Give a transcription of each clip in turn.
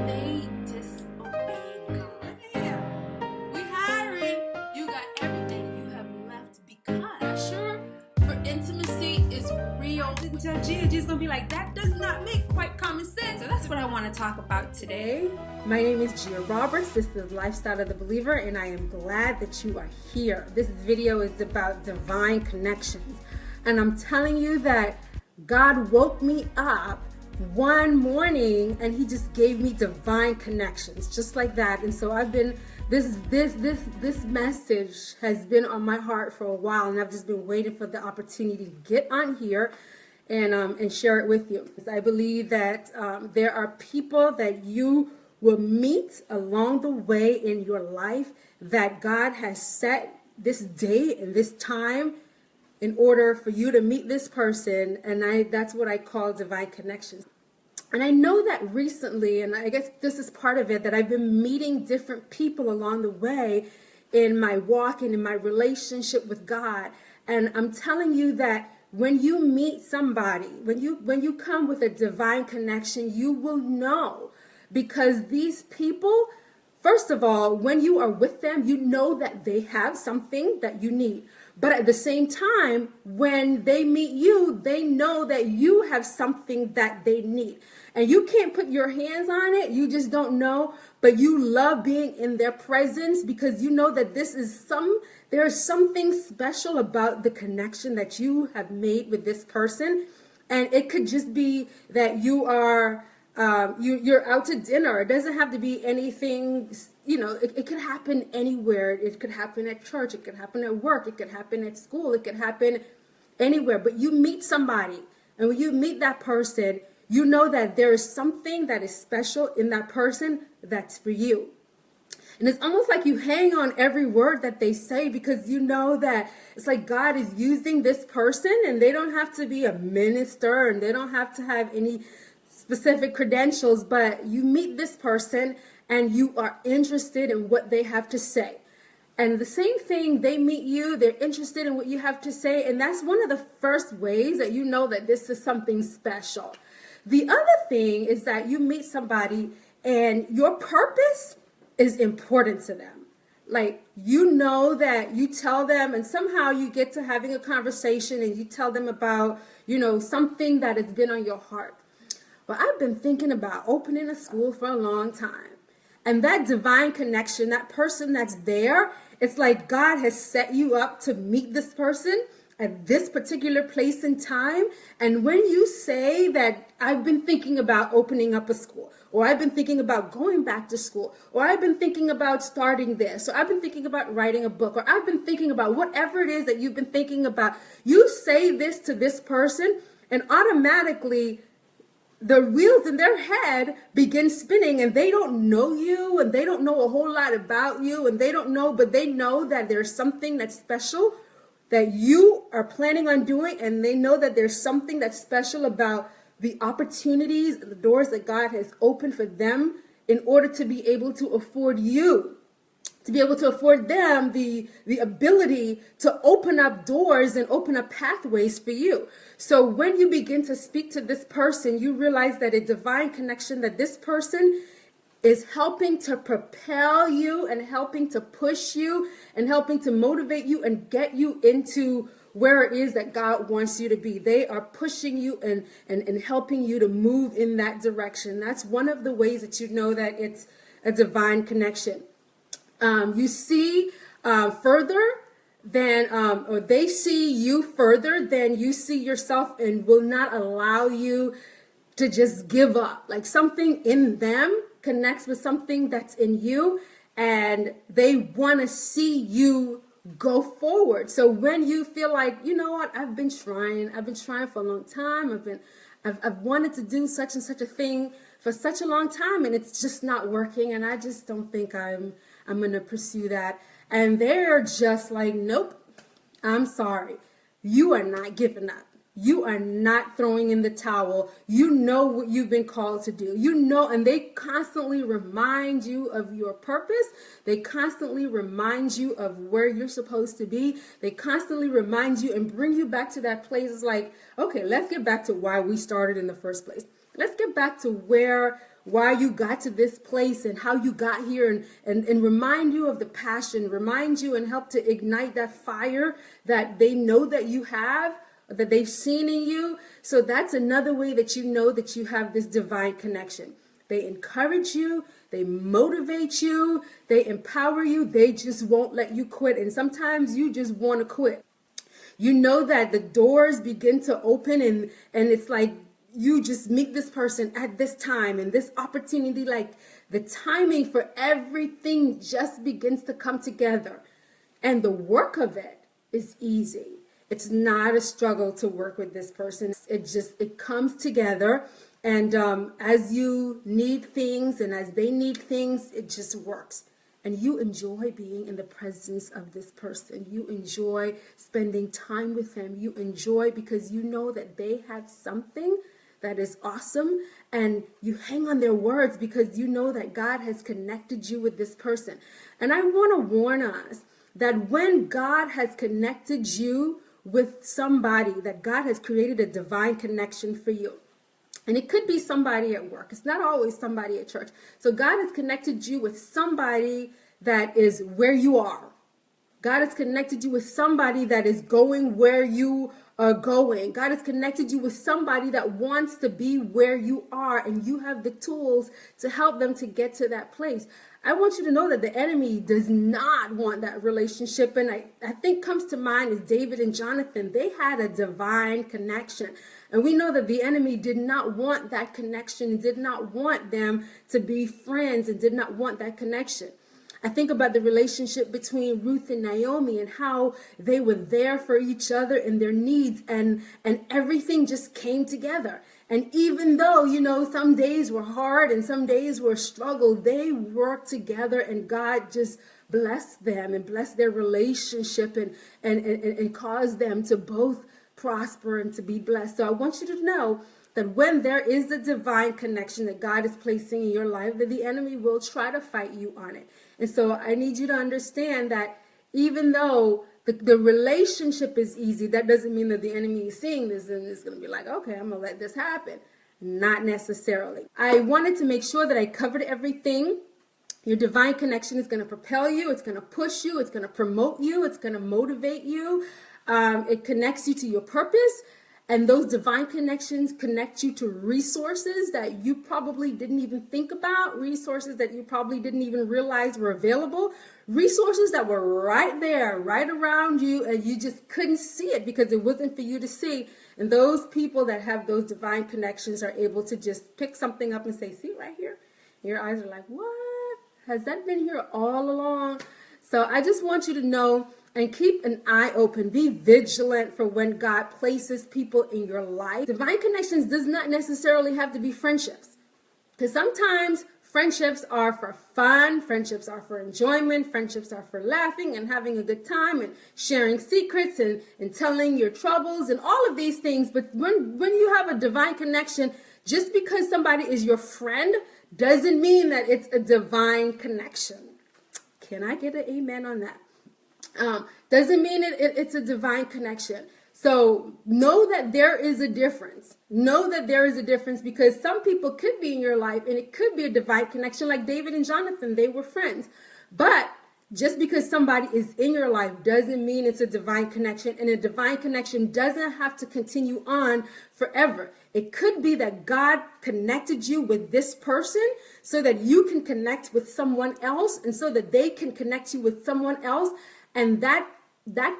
They disobeyed God. Yeah. We hiring. You got everything, you have left because. Sure, for intimacy is real. Didn't tell G's gonna be like, that does not make quite common sense. So that's what I want to talk about today. My name is Gia Roberts. This is Lifestyle of the Believer, and I am glad that you are here. This video is about divine connections. And I'm telling you that God woke me up one morning and he just gave me divine connections, just like that. And so I've been, this message has been on my heart for a while, and I've just been waiting for the opportunity to get on here and share it with you. I believe that there are people that you will meet along the way in your life that God has set this day and this time in order for you to meet this person, and that's what I call divine connections. And I know that recently, and I guess this is part of it, that I've been meeting different people along the way in my walk and in my relationship with God. And I'm telling you that when you meet somebody, when you come with a divine connection, you will know, because these people, first of all, when you are with them, you know that they have something that you need. But at the same time, when they meet you, they know that you have something that they need. And you can't put your hands on it. You just don't know. But you love being in their presence because you know that there's something special about the connection that you have made with this person. And it could just be that you are you're out to dinner. It doesn't have to be anything, it could happen anywhere. It could happen at church. It could happen at work. It could happen at school. It could happen anywhere. But you meet somebody, and when you meet that person, you know that there is something that is special in that person that's for you. And it's almost like you hang on every word that they say, because you know that it's like God is using this person, and they don't have to be a minister, and they don't have to have any specific credentials, but you meet this person and you are interested in what they have to say. And the same thing, they meet you, they're interested in what you have to say, and that's one of the first ways that you know that this is something special. The other thing is that you meet somebody and your purpose is important to them. Like, you know that you tell them, and somehow you get to having a conversation and you tell them about, something that has been on your heart. Well, I've been thinking about opening a school for a long time. And that divine connection, that person that's there, it's like God has set you up to meet this person at this particular place and time. And when you say that I've been thinking about opening up a school, or I've been thinking about going back to school, or I've been thinking about starting this, or I've been thinking about writing a book, or I've been thinking about whatever it is that you've been thinking about, you say this to this person, and automatically the wheels in their head begin spinning, and they don't know you, and they don't know a whole lot about you, and they don't know, but they know that there's something that's special that you are planning on doing, and they know that there's something that's special about the opportunities and the doors that God has opened for them in order to be able to afford you, to be able to afford them the ability to open up doors and open up pathways for you. So when you begin to speak to this person, you realize that a divine connection, that this person is helping to propel you and helping to push you and helping to motivate you and get you into where it is that God wants you to be. They are pushing you and helping you to move in that direction. That's one of the ways that you know that it's a divine connection. You see further than, or they see you further than you see yourself, and will not allow you to just give up. Like, something in them connects with something that's in you, and they want to see you go forward. So when you feel like, you know what, I've been trying for a long time. I've wanted to do such and such a thing for such a long time, and it's just not working, and I just don't think I'm going to pursue that. And they're just like, nope, I'm sorry. You are not giving up. You are not throwing in the towel. You know what you've been called to do. You know, and they constantly remind you of your purpose. They constantly remind you of where you're supposed to be. They constantly remind you and bring you back to that place. It's like, okay, let's get back to why we started in the first place. Let's get back to why you got to this place and how you got here, and remind you of the passion, remind you and help to ignite that fire that they know that you have, that they've seen in you. So that's another way that you know that you have this divine connection. They encourage you, they motivate you, they empower you, they just won't let you quit. And sometimes you just want to quit. You know that the doors begin to open and it's like you just meet this person at this time and this opportunity, like the timing for everything just begins to come together. And the work of it is easy. It's not a struggle to work with this person. It comes together. And as you need things and as they need things, it just works. And you enjoy being in the presence of this person. You enjoy spending time with them. You enjoy because you know that they have something that is awesome. And you hang on their words because you know that God has connected you with this person. And I want to warn us that when God has connected you with somebody, that God has created a divine connection for you. And it could be somebody at work. It's not always somebody at church. So God has connected you with somebody that is where you are. God has connected you with somebody that is going where you are going. God has connected you with somebody that wants to be where you are, and you have the tools to help them to get to that place. I want you to know that the enemy does not want that relationship. And I think comes to mind is David and Jonathan. They had a divine connection. And we know that the enemy did not want that connection, did not want them to be friends, and did not want that connection. I think about the relationship between Ruth and Naomi and how they were there for each other in their needs, and everything just came together. And even though, you know, some days were hard and some days were a struggle, they worked together and God just blessed them and blessed their relationship and caused them to both prosper and to be blessed. So I want you to know that when there is a divine connection that God is placing in your life, that the enemy will try to fight you on it. And so I need you to understand that even though the relationship is easy, that doesn't mean that the enemy is seeing this and is going to be like, okay, I'm going to let this happen. Not necessarily. I wanted to make sure that I covered everything. Your divine connection is going to propel you. It's going to push you. It's going to promote you. It's going to motivate you. It connects you to your purpose. And those divine connections connect you to resources that you probably didn't even think about, resources that you probably didn't even realize were available, resources that were right there, right around you, and you just couldn't see it because it wasn't for you to see. And those people that have those divine connections are able to just pick something up and say, see right here? Your eyes are like, what? Has that been here all along? So I just want you to know and keep an eye open. Be vigilant for when God places people in your life. Divine connections does not necessarily have to be friendships. Because sometimes friendships are for fun, friendships are for enjoyment, friendships are for laughing and having a good time and sharing secrets and telling your troubles and all of these things. But when you have a divine connection, just because somebody is your friend doesn't mean that it's a divine connection. Can I get an amen on that? Doesn't mean it's a divine connection. So know that there is a difference. Know that there is a difference because some people could be in your life and it could be a divine connection like David and Jonathan. They were friends. But just because somebody is in your life doesn't mean it's a divine connection. And a divine connection doesn't have to continue on forever. It could be that God connected you with this person so that you can connect with someone else and so that they can connect you with someone else. And that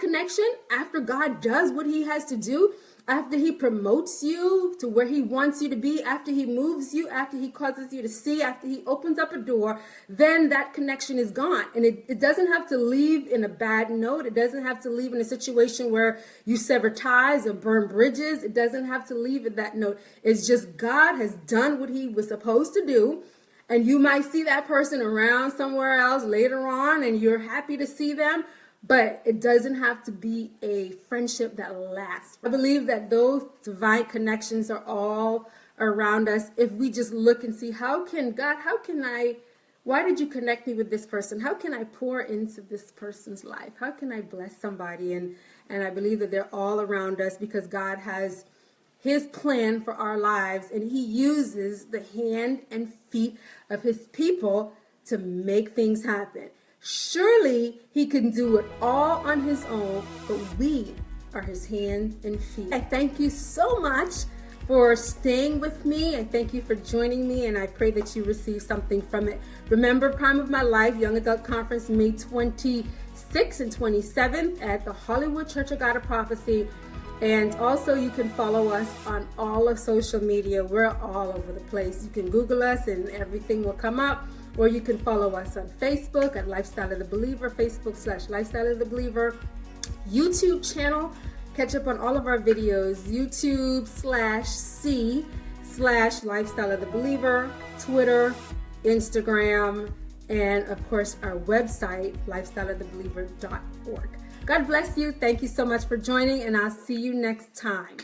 connection, after God does what he has to do, after he promotes you to where he wants you to be, after he moves you, after he causes you to see, after he opens up a door, then that connection is gone. And it doesn't have to leave in a bad note. It doesn't have to leave in a situation where you sever ties or burn bridges. It doesn't have to leave at that note. It's just God has done what he was supposed to do. And you might see that person around somewhere else later on and you're happy to see them. But it doesn't have to be a friendship that lasts. I believe that those divine connections are all around us. If we just look and see, why did you connect me with this person? How can I pour into this person's life? How can I bless somebody? And I believe that they're all around us because God has his plan for our lives, and he uses the hand and feet of his people to make things happen. Surely he can do it all on his own, but we are his hands and feet. I thank you so much for staying with me. I thank you for joining me, and I pray that you receive something from it. Remember, Prime of My Life Young Adult Conference, May 26th and 27th at the Hollywood Church of God of Prophecy. And also you can follow us on all of social media. We're all over the place. You can Google us and everything will come up. Or you can follow us on Facebook at Lifestyle of the Believer, Facebook.com/LifestyleoftheBeliever. YouTube channel, catch up on all of our videos, YouTube/C/Lifestyle of the Believer, Twitter, Instagram, and of course our website, lifestyleofthebeliever.org. God bless you. Thank you so much for joining, and I'll see you next time.